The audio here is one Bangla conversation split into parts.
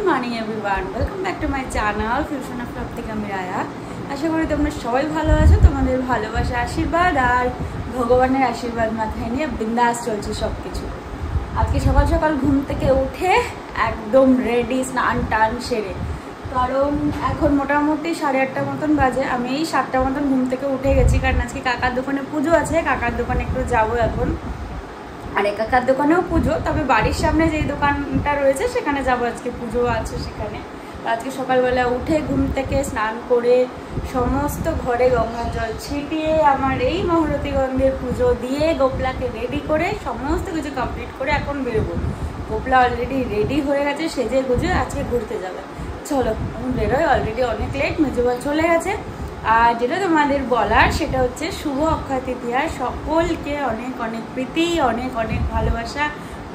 Morning everyone, welcome back to my channel fusion of love থেকে আমি রায়া। আশা করি তোমরা সবাই ভালো আছো। তোমাদের ভালোবাসা, আশীর্বাদ আর ভগবানের আশীর্বাদ মাথায় নিয়ে বিন্দাস চলছে সব কিছু। আজকে সকাল সকাল ঘুম থেকে উঠে একদম রেডি, স্নান টান সেরে, কারণ এখন মোটামুটি 8:30 মতন বাজে। আমি এই 7টা মতন ঘুম থেকে উঠে গেছি, কারণ আজকে কাকার দোকানে পুজো আছে। কাকার দোকানে একটু যাবো এখন, আর কাকার দোকানেও পুজো, তবে বাড়ির সামনে যে দোকানটা রয়েছে সেখানে যাবো। আজকে পুজো আছে সেখানে। আজকে সকালবেলা উঠে ঘুম থেকে স্নান করে সমস্ত ঘরে গঙ্গার জল ছিটিয়ে আমার এই মহরতীগন্ধের পুজো দিয়ে গোপলাকে রেডি করে সমস্ত কিছু কমপ্লিট করে এখন বেরোবো। গোপলা অলরেডি রেডি হয়ে গেছে, সেজে গুজে আজকে ঘুরতে যাবে। চলো এখন বেরোয়, অলরেডি অনেক লেট, মেজবাল চলে গেছে। আর যেটা তোমাদের বলার সেটা হচ্ছে শুভ অক্ষয় তৃতীয়া, সকলকে অনেক অনেক প্রীতি, অনেক অনেক ভালোবাসা,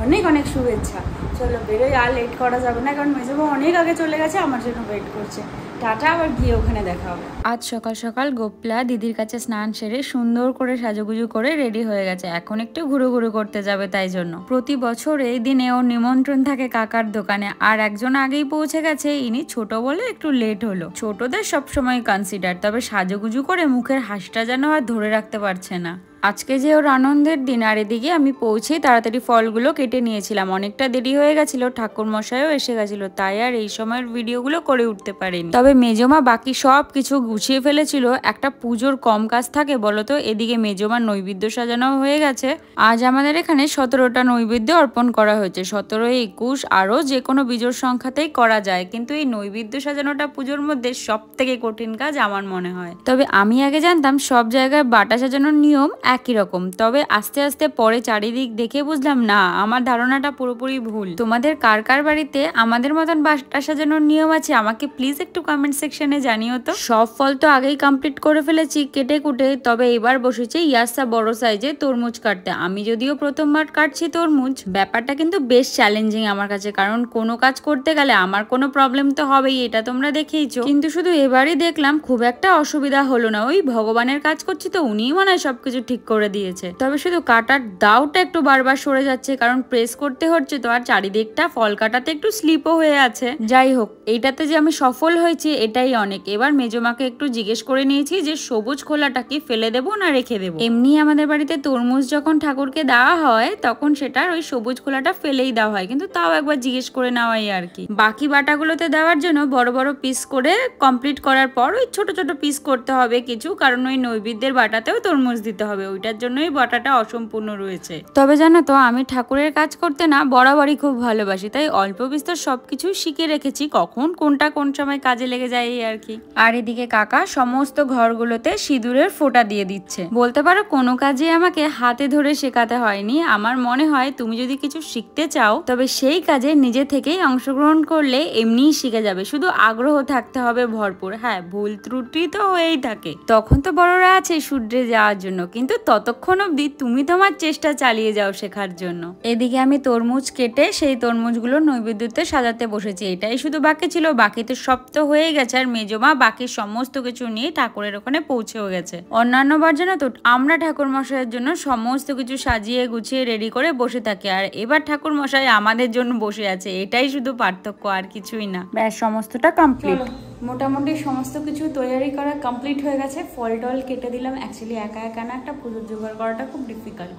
অনেক অনেক শুভেচ্ছা। চলো বেরোই, আর লেট করা যাবে না, কারণ মেজবাবু অনেক আগে চলে গেছে, আমার জন্য ওয়েট করছে। টাটা, আবার গিয়ে ওখানে দেখা হবে। আজ সকাল সকাল গোপলা দিদির কাছে স্নান সেরে সুন্দর করে সাজুগুজু করে রেডি হয়ে গেছে। এখন একটু ঘুরু ঘুরু করতে যাবে, তাই জন্য প্রতি বছর এই দিনে ওর নিমন্ত্রণ থাকে কাকার দোকানে। আর একজন আগেই পৌঁছে গেছে, ইনি ছোট বলে একটু লেট হলো। ছোটদের সবসময় কনসিডার, তবে সাজুগুজু করে মুখের হাসিটা যেন আর ধরে রাখতে পারছে না। আজকে যে ওর আনন্দের দিন, আর এদিকে আমি পৌঁছেই তাড়াতাড়ি ফলগুলো কেটে নিয়েছিলাম। অনেকটা দেরি হয়ে গেছিল, ঠাকুর মশাইও এসে গেছিল, তাই আর এই সময়ের ভিডিওগুলো করে উঠতে পারিনি। তবে মেজমা বাকি সব কিছু গুছিয়ে ফেলেছিল। একটা পুজোর কম কাজ থাকে বলতো? এদিকে মেজমার নৈবেদ্য সাজানো হয়ে গেছে। আজ আমাদের এখানে 17টা নৈবেদ্য অর্পণ করা হয়েছে। 17, 21 আরও যে কোনো বিজোড় সংখ্যাতেই করা যায়, কিন্তু এই নৈবেদ্য সাজানোটা পুজোর মধ্যে সব থেকে কঠিন কাজ আমার মনে হয়। তবে আমি আগে জানতাম সব জায়গায় বাটা সাজানোর নিয়ম একই রকম, তবে আস্তে আস্তে পরে চারিদিক দেখে বুঝলাম না, আমার ধারণাটা পুরোপুরি ভুল। তোমাদের কার কার বাড়িতে আমাদের মতন বাটা সাজানোর নিয়ম আছে আমাকে প্লিজ একটু কমেন্ট সেকশনে জানিও তো। সব ফল তো আগেই কমপ্লিট করে ফেলেছি কেটে কুটে, তবে এবার বসেছে ইয়াসা বড় সাইজে তরমুজ কাটতে। আমি যদিও প্রথমবার কাটছি তরমুজ, ব্যাপারটা কিন্তু বেশ চ্যালেঞ্জিং আমার কাছে, কারণ কোনো কাজ করতে গেলে আমার কোনো প্রবলেম তো হবেই, এটা তোমরা দেখেইছো। কিন্তু শুধু এবারই দেখলাম খুব একটা অসুবিধা হলো না। ওই ভগবানের কাজ করছি তো উনিই মনে হয় সবকিছু ঠিক করে দিয়েছে। তবে শুধু কাটার দাওটা একটু বারবার সরে যাচ্ছে, কারণ প্রেস করতে হচ্ছে তো, আর চারিদিকটা ফল কাটাতে একটু স্লিপও হয়ে আছে। যাই হোক, এইটাতে যে আমি সফল হয়েছি এটাই অনেক। এবার মেজমাকে একটু জিজ্ঞেস করে নিয়েছি যে সবুজ খোলাটা কি ফেলে দেবো না রেখে দেবো। এমনি আমাদের বাড়িতে তরমুজ যখন ঠাকুরকে দেওয়া হয় তখন সেটার ওই সবুজ খোলাটা ফেলেই দেওয়া হয়, কিন্তু তাও একবার জিজ্ঞেস করে নেওয়াই আর কি। বাকি বাটাগুলোতে দেওয়ার জন্য বড় বড় পিস করে কমপ্লিট করার পর ওই ছোট ছোট পিস করতে হবে কিছু, কারণ ওই নৈবেদ্যের বাটাতেও তরমুজ দিতে হবে, ওইটার জন্যই বাটাটা অসম্পূর্ণ রয়েছে। তবে জানো তো, আমি ঠাকুরের কাজ করতে না বরাবরই খুব ভালোবাসি, তাই অল্প বিস্তর সবকিছু শিখে রেখেছি, কখন কোনটা কোন সময় কাজে লেগে যায় এই আর কি। আর এদিকে কাকা সমস্ত ঘরগুলোতে সিঁদুরের ফোঁটা দিয়ে দিচ্ছে। বলতে পারো কোনো কাজে আমাকে হাতে ধরে শেখাতে হয়নি। আমার মনে হয় তুমি যদি কিছু শিখতে চাও তবে সেই কাজে নিজে থেকেই অংশগ্রহণ করলে এমনিই শিখে যাবে, শুধু আগ্রহ থাকতে হবে ভরপুর। হ্যাঁ, ভুল ত্রুটি তো হয়েই থাকে, তখন তো বড়রা আছে শুধরে যাওয়ার জন্য, কিন্তু ততক্ষণ অবধি তুমি তোমার চেষ্টা চালিয়ে যাও শেখার জন্য। এদিকে আমি তরমুজ কেটে সেই তরমুজগুলো নৈবেদ্যতে সাজাতে বসেছি। এটাই শুধু বাকি ছিল, বাকি তো সব তো হয়ে গেছে। আর মেজমা বাকি সমস্ত কিছু নিয়ে ঠাকুরের ওখানে পৌঁছেও গেছে। অন্যান্য বার জানো তো আমরা ঠাকুর মশাইয়ের জন্য সমস্ত কিছু সাজিয়ে গুছিয়ে রেডি করে বসে থাকি, আর এবার ঠাকুর মশাই আমাদের জন্য বসে আছে, এটাই শুধু পার্থক্য, আর কিছুই না। ব্যাস, সমস্তটা কমপ্লিট। মোটামুটি সমস্ত কিছু তৈরি করা কমপ্লিট হয়ে গেছে। ফল টল কেটে দিলাম। অ্যাকচুয়ালি একা একা না একটা পুজোর জোগাড় করাটা খুব ডিফিকাল্ট,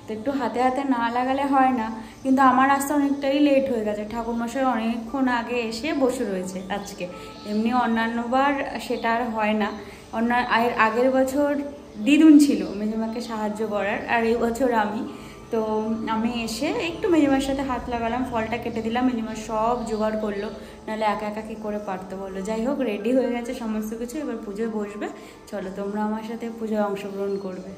তো একটু হাতে হাতে না লাগালে হয় না। কিন্তু আমার আসতে অনেকটাই লেট হয়ে গেছে, ঠাকুরমশাই অনেকক্ষণ আগে এসে বসে রয়েছে আজকে। এমনি অন্যান্যবার সেটা আর হয় না। আগের বছর দিদুন ছিল মেজমাকে সাহায্য করার, আর এই বছর আমি এসে একটু মেজমার সাথে হাত লাগালাম, ফলটা কেটে দিলাম, মেজমা সব জোগাড় করলো, নাহলে একা একা কী করে পারতে বললো। যাই হোক, রেডি হয়ে গেছে সমস্ত কিছু, এবার পুজোয় বসবে। চলো তোমরা আমার সাথে পুজোয় অংশগ্রহণ করবে।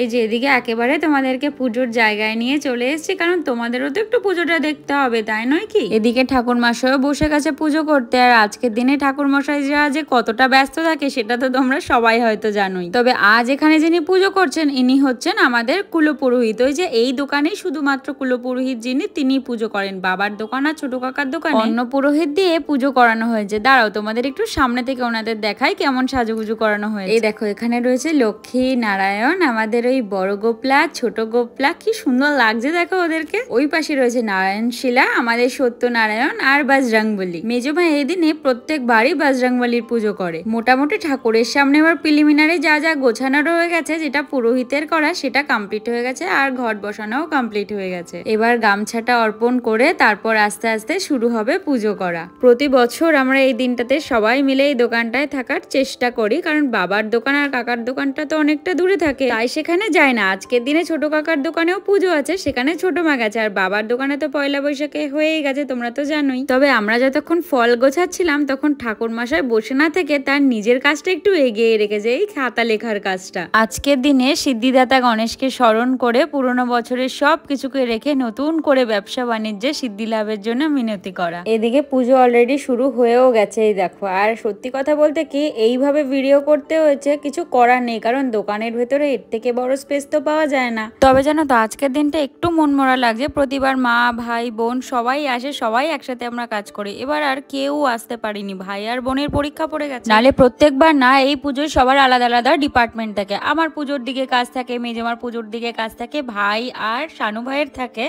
এই যে এদিকে একেবারে তোমাদেরকে পুজোর জায়গায় নিয়ে চলে এসেছি, কারণ তোমাদেরও তো একটু পুজোটা দেখতে হবে, তাই নয় কি? এদিকে ঠাকুর মশাইও বসে গেছে পুজো করতে, আর আজকের দিনে ঠাকুর মশাইরা যে কতটা ব্যস্ত থাকে সেটা তো তোমরা সবাই হয়তো জানোই। তবে আজ এখানে যিনি পুজো করছেন ইনি হচ্ছেন আমাদের কুলপুরোহিত। ওই যে এই দোকানেই শুধুমাত্র কুলপুরোহিত যিনি, তিনি পুজো করেন। বাবার দোকান আর ছোট কাকার দোকানে অন্য পুরোহিত দিয়ে পুজো করানো হয়েছে। দাঁড়াও তোমাদের একটু সামনে থেকে ওনাদের দেখাই কেমন সাজুগুজু করানো হয়েছে। এই দেখো, এখানে রয়েছে লক্ষ্মী নারায়ণ, আমাদের আমাদের ওই বড় গোপলা ছোট গোপলা কি সুন্দর লাগছে দেখো ওদেরকে। ওই পাশে রয়েছে নারায়ণশিলা, আমাদের সত্যনারায়ণ আর বজরংবলী। মেজো ভাই এই দিনে প্রত্যেক বাড়ি বজরংবলীর পুজো করে। মোটামুটি ঠাকুরের সামনে এবার প্রিলিমিনারি যা যা গোছানো রয়ে গেছে, যেটা পুরোহিতের করা সেটা কমপ্লিট হয়ে গেছে, আর ঘট বসানোও কমপ্লিট হয়ে গেছে। এবার গামছাটা অর্পণ করে তারপর আস্তে আস্তে শুরু হবে পুজো করা। প্রতি বছর আমরা এই দিনটাতে সবাই মিলে এই দোকানটায় থাকার চেষ্টা করি, কারণ বাবার দোকান আর কাকার দোকানটা তো অনেকটা দূরে থাকে, তাই সেখানে যায় না। আজকের দিনে ছোট কাকার দোকানেও পুজো আছে, সেখানে ছোট মা গেছে, আর বাবার দোকানে তো পয়লা বৈশাখে হয়েই গেছে, তোমরা তো জানোই। তবে আমরা যতক্ষণ ফল গোছাচ্ছিলাম তখন ঠাকুর মশাই বসে না থেকে তার নিজের কাজটা একটু এগিয়ে রেখেছে, এই খাতা লেখার কাজটা। আজকের দিনে সিদ্ধিদাতা গণেশকে স্মরণ করে পুরোনো বছরের সব কিছুকে রেখে নতুন করে ব্যবসা বাণিজ্যে সিদ্ধি লাভের জন্য মিনতি করা। এদিকে পুজো অলরেডি শুরু হয়েও গেছে, এই দেখো। আর সত্যি কথা বলতে কি, এইভাবে ভিডিও করতে হয়েছে, কিছু করার নেই, কারণ দোকানের ভেতরে এর থেকে বড় স্পেস তো পাওয়া যায় না। তবে জানো তো আজকের দিনটা একটু মনমরা লাগছে। প্রতিবার মা ভাই বোন সবাই আসে, সবাই একসাথে আমরা কাজ করি। এবার আর কেউ আসতে পারিনি, ভাই আর বোনের পরীক্ষা পড়ে গেছে। নালে প্রত্যেকবার না এই পুজোয় সবার আলাদা আলাদা ডিপার্টমেন্ট থাকে। আমার পুজোর দিকে কাজ থাকে, মেজমার পুজোর দিকে কাজ থাকে, ভাই আর শানু ভাইয়ের থাকে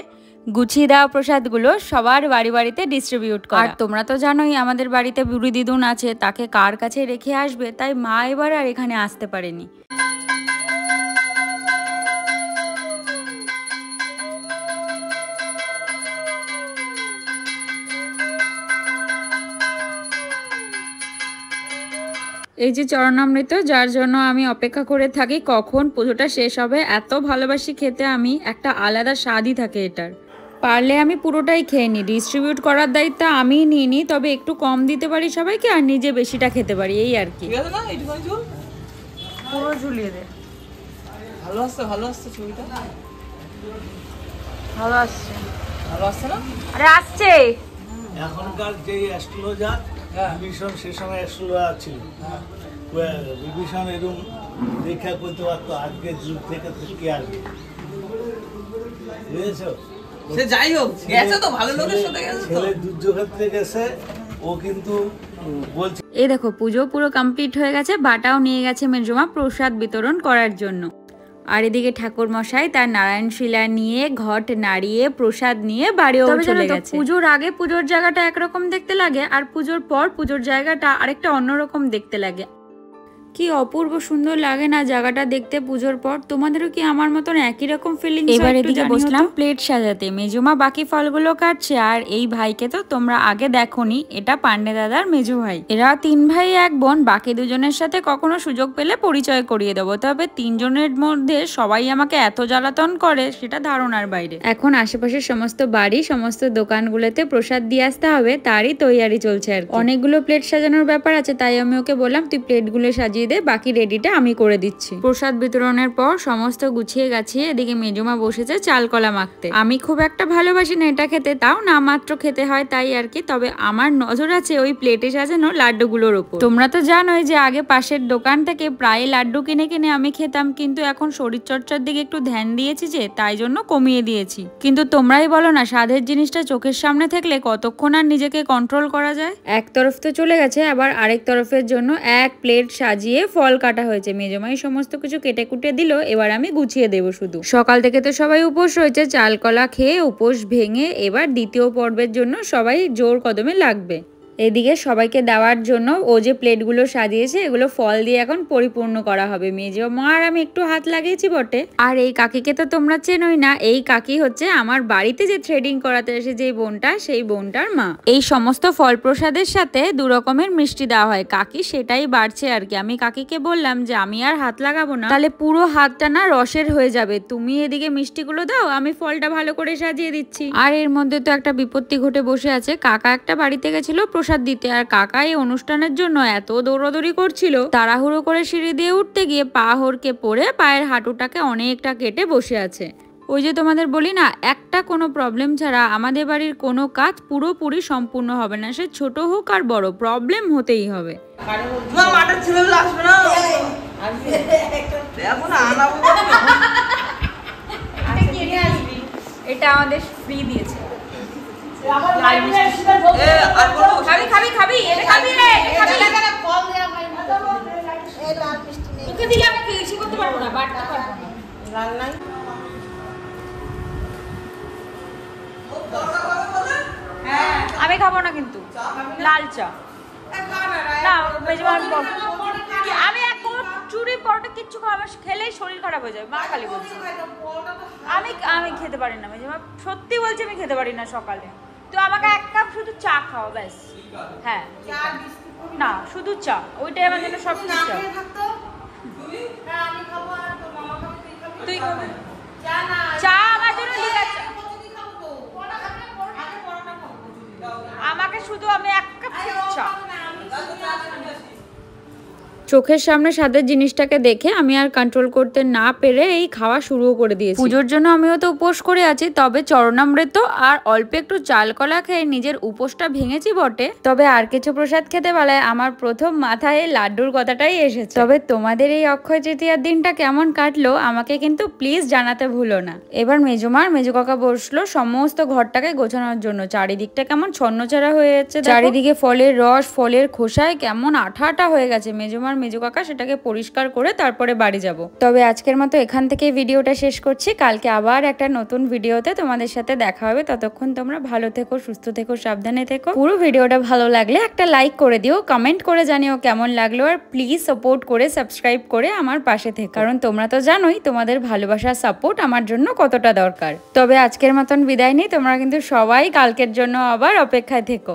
গুছিয়ে দেওয়া প্রসাদগুলো সবার বাড়ি বাড়িতে ডিস্ট্রিবিউট করা। আর তোমরা তো জানোই আমাদের বাড়িতে বুড়ি দিদুন আছে, তাকে কার কাছে রেখে আসবে, তাই মা এবার আর এখানে আসতে পারেনি। এই যে চরণামৃত, যার জন্য আমি অপেক্ষা করে থাকি কখন পুজোটা শেষ হবে। এত ভালোবাসি খেতে আমি, একটা আলাদা স্বাদই থাকে এটার। পারলে আমি পুরোটাই খেয়ে নিই, ডিস্ট্রিবিউট করার দায়িত্ব আমিই নিয়ে নিই, তবে একটু কম দিতে পারি সবাইকে আর নিজে বেশিটা খেতে পারি, এই আর কি। পুরো ঝুলিয়ে দে। ভালো আসছে, ভালো আসছে ছবিটা, ভালো আসছে, ভালো আসছে না? আরে আসছে। এখনকার যে অ্যাস্ট্রোলজার বিভীষণ, সে সময় অ্যাস্ট্রোলজার ছিল, বিভীষণ এরকম দেখা করতে পারতো আজকের যুগ থেকে কি আসবে, বুঝেছো? সে যাই হোক, গেছে তো ভালো লোকের সাথে গেছে, ছেলে দুর্যোগের গেছে, ও কিন্তু বলছে। এই দেখো পুজো পুরো কমপ্লিট হয়ে গেছে, বাটাও নিয়ে গেছে মেজমা প্রসাদ বিতরণ করার জন্য। আর এদিকে ঠাকুর মশাই তার নারায়ণশিলা নিয়ে ঘট নাড়িয়ে প্রসাদ নিয়ে বাড়িও চলে গেছে। পুজোর আগে পুজোর জায়গাটা একরকম দেখতে লাগে, আর পুজোর পর পুজোর জায়গাটা আরেকটা অন্যরকম দেখতে লাগে। কি অপূর্ব সুন্দর লাগে না জায়গাটা দেখতে পুজোর পর? তোমাদেরও কি আমার মতন একই রকম ফিলিং? এবার এদিকে বসলাম প্লেট সাজাতে, মেজমা বাকি ফলগুলো কাটছে। আর এই ভাইকে তো তোমরা আগে দেখোনি, এটা পান্ডে দাদার মেজো ভাই। এরা 3 ভাই 1 বোন, বাকি দুজনের সাথে কখনো সুযোগ পেলে পরিচয় করিয়ে দেবো। তবে 3 জনের মধ্যে সবাই আমাকে এত জ্বালাতন করে সেটা ধারণার বাইরে। এখন আশেপাশের সমস্ত বাড়ি, সমস্ত দোকানগুলোতে প্রসাদ দিয়ে আসতে হবে, তারই তৈয়ারি চলছে আর অনেকগুলো প্লেট সাজানোর ব্যাপার আছে, তাই আমি ওকে বললাম তুই প্লেটগুলো সাজিয়ে দে, বাকি রেডিটা আমি করে দিচ্ছি। প্রসাদ বিতরণের পর সমস্ত গুছিয়ে গাছিয়ে এদিকে মেজমা বসেছে চালকলা মাখতে। আমি খুব একটা ভালোবাসি না এটা খেতে, তাও না মাত্র খেতে হয় তাই আর কি। তবে আমার নজর আছে ওই প্লেটে সাজানো লাড্ডুগুলোর উপর। তোমরা তো জানোই যে আগে পাশের দোকান থেকে প্রায় লাড্ডু কিনে কিনে আমি খেতাম, কিন্তু এখন শরীর চর্চার দিকে একটু ধ্যান দিয়েছি যে, তাই জন্য কমিয়ে দিয়েছি। কিন্তু তোমরাই বলো না, স্বাদের জিনিসটা চোখের সামনে থাকলে কতক্ষণ আর নিজেকে কন্ট্রোল করা যায়? এক তরফ তো চলে গেছে, আবার আরেক তরফের জন্য এক প্লেট সাজিয়ে ফল কাটা হয়েছে। মেজমাই সমস্ত কিছু কেটে কুটে দিল, এবার আমি গুছিয়ে দেব শুধু। সকাল থেকে তো সবাই উপোস রয়েছে, চালকলা খেয়ে উপোস ভেঙে এবার দ্বিতীয় পর্বের জন্য সবাই জোর কদমে লাগবে। এদিকে সবাইকে দেওয়ার জন্য ও যে প্লেটগুলো সাজিয়েছে এগুলো ফল দিয়ে এখন পরিপূর্ণ করা হবে। মেজো মা আর আমি একটু হাত লাগিয়েছি বটে। আর এই কাকিকে তো তোমরা চেনোই না, এই কাকি হচ্ছে আমার বাড়িতে যে থ্রেডিং করাতে এসে যে বোনটা, সেই বোনটার মা। এই সমস্ত ফল প্রসাদের সাথে 2 রকমের মিষ্টি দেওয়া হয়, কাকি সেটাই বাড়ছে আর কি। আমি কাকিকে বললাম যে আমি আর হাত লাগাবো না, তাহলে পুরো হাতটা না রসের হয়ে যাবে, তুমি এদিকে মিষ্টিগুলো দাও, আমি ফলটা ভালো করে সাজিয়ে দিচ্ছি। আর এর মধ্যে তো একটা বিপত্তি ঘটে বসে আছে, কাকা একটা বাড়িতে গেছিল প্রসাদ দিতে, আর কাকা এই অনুষ্ঠানের জন্য এত দৌড়াদৌড়ি করছিল, তাড়াহুড়ো করে সিঁড়ি দিয়ে উঠতে গিয়ে পা হড়কে পড়ে পায়ের হাঁটুটাকে অনেকটা কেটে বসে আছে। ওই যে তোমাদের বলি না, একটা কোনো প্রবলেম ছাড়া আমাদের বাড়ির কোনো কাজ পুরোপুরি সম্পূর্ণ হবে না, সে ছোট হোক আর বড়, প্রবলেম হতেই হবে। এটা আমাদের ফ্রি দিয়েছে। লাল নাই আমি খাবো না কিন্তু লাল চা না মেজমা আমি এক চুরি পরোটা কিচ্ছু খাওয়া আমার খেলেই শরীর খারাপ হয়ে যায় মা খালি বলছে আমি খেতে পারি না মেজমা সত্যি বলছি আমি খেতে পারি না সকালে তো আমাকে এক কাপ শুধু চা খাও ব্যাস হ্যাঁ না শুধু চা ওইটাই আমার জন্য সব কিছু তুই চা আমার জন্য আমাকে শুধু আমি এক কাপ চা চোখের সামনে স্বাদের জিনিসটাকে দেখে আমি আর কন্ট্রোল করতে না পেরে এই খাওয়া শুরু করে দিয়েছি পুজোর জন্য আমিও তো উপোস করে আছি তবে চরণামৃত আর অল্প একটু চাল কলা খেয়ে নিজের উপোসটা ভেঙেছি বটে তবে আর কিছু প্রসাদ খেতে বেলায় আমার প্রথম মাথায় লাড্ডুর কথাটাই এসেছে তবে তোমাদের এই অক্ষয় তৃতীয়ার দিনটা কেমন কাটলো আমাকে কিন্তু প্লিজ জানাতে ভুলো না এবার মেজমার মেজো কাকা বসলো সমস্ত ঘরটাকে গোছানোর জন্য চারিদিকটা কেমন ছন্নছাড়া হয়ে যাচ্ছে চারিদিকে ফলের রস ফলের খোসায় কেমন আঠা আঠা হয়ে গেছে মেজমার মেজো কাকা সেটাকে পরিষ্কার করে তারপরে বাড়ি যাব তবে আজকের মতো এখান থেকে ভিডিওটা শেষ করছি কালকে আবার একটা নতুন ভিডিওতে তোমাদের সাথে দেখা হবে ততক্ষণ তোমরা ভালো থেকো সুস্থ থেকো সাবধানে থেকো পুরো ভিডিওটা ভালো লাগলে একটা লাইক করে দিও কমেন্ট করে জানিও কেমন লাগলো আর প্লিজ সাপোর্ট করে সাবস্ক্রাইব করে আমার পাশে থেকো কারণ তোমরা তো জানোই তোমাদের ভালোবাসা সাপোর্ট আমার জন্য কতটা দরকার তবে আজকের মতন বিদায় নেই তোমরা কিন্তু সবাই কালকের জন্য আবার অপেক্ষায় থেকো।